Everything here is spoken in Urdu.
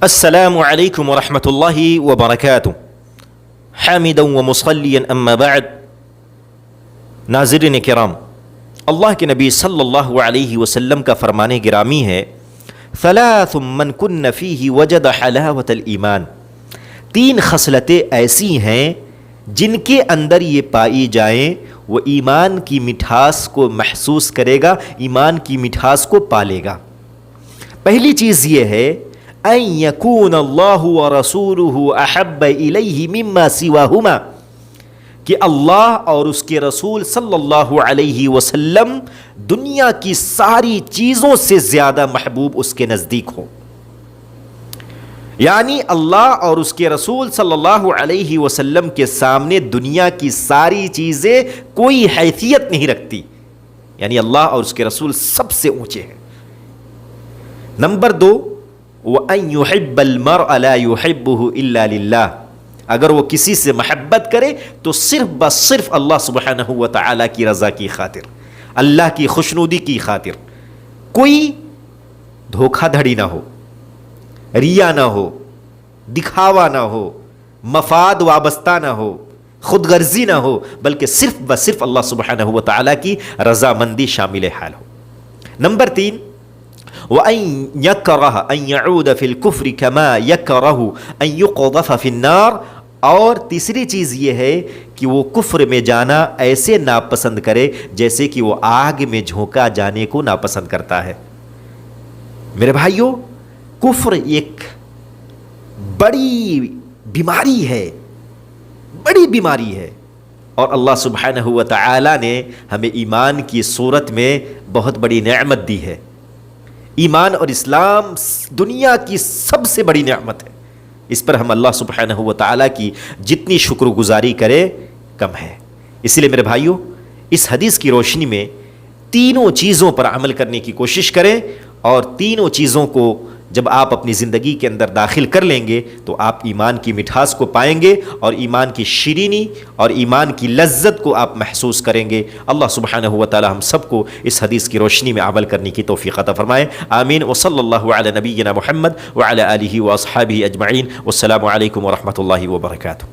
السلام علیکم ورحمۃ اللہ وبرکاتہ حامدا ومصلیا اما بعد. ناظرین کرام، اللہ کے نبی صلی اللہ علیہ وسلم کا فرمان گرامی ہے، ثلاث من کن فیہ وجد حلاوۃ الایمان. تین خصلتیں ایسی ہیں جن کے اندر یہ پائی جائیں وہ ایمان کی مٹھاس کو محسوس کرے گا، ایمان کی مٹھاس کو پالے گا. پہلی چیز یہ ہے ان یکون اللہ ورسولہ احب الیہ مما سواہما، کہ اللہ اور اس کے رسول صلی اللہ علیہ وسلم دنیا کی ساری چیزوں سے زیادہ محبوب اس کے نزدیک ہو. یعنی اللہ اور اس کے رسول صلی اللہ علیہ وسلم کے سامنے دنیا کی ساری چیزیں کوئی حیثیت نہیں رکھتی، یعنی اللہ اور اس کے رسول سب سے اونچے ہیں. نمبر 2، وَأَن يُحِبَّ الْمَرْءَ لَا يُحِبُّهُ إِلَّا لِلَّهِ، اگر وہ کسی سے محبت کرے تو صرف بس صرف اللہ سبحانہ و تعالیٰ کی رضا کی خاطر، اللہ کی خوشنودی کی خاطر، کوئی دھوکہ دھڑی نہ ہو، ریا نہ ہو، دکھاوا نہ ہو، مفاد وابستہ نہ ہو، خود غرضی نہ ہو، بلکہ صرف بس صرف اللہ سبحانہ و تعالیٰ کی رضامندی شامل حال ہو. نمبر 3، وَأَن يَكْرَهَ أَن يَعُودَ فِي الْكُفْرِ كَمَا يَكْرَهُ أَن يُقْذَفَ فِي النَّارِ. اور تیسری چیز یہ ہے کہ وہ کفر میں جانا ایسے ناپسند کرے جیسے کہ وہ آگ میں جھونکا جانے کو ناپسند کرتا ہے. میرے بھائیو، کفر ایک بڑی بیماری ہے، بڑی بیماری ہے، اور اللہ سبحانہ و تعالی نے ہمیں ایمان کی صورت میں بہت بڑی نعمت دی ہے. ایمان اور اسلام دنیا کی سب سے بڑی نعمت ہے، اس پر ہم اللہ سبحانہ و تعالیٰ کی جتنی شکر گزاری کرے کم ہے. اسی لیے میرے بھائیوں، اس حدیث کی روشنی میں تینوں چیزوں پر عمل کرنے کی کوشش کریں، اور تینوں چیزوں کو جب آپ اپنی زندگی کے اندر داخل کر لیں گے تو آپ ایمان کی مٹھاس کو پائیں گے اور ایمان کی شیرینی اور ایمان کی لذت کو آپ محسوس کریں گے. اللہ سبحانہ و تعالی ہم سب کو اس حدیث کی روشنی میں عمل کرنے کی توفیق عطا فرمائے. آمین. وصلی اللہ علی نبینا محمد وعلی آلہ واصحابہ اجمعین. والسلام علیکم ورحمۃ اللہ وبرکاتہ.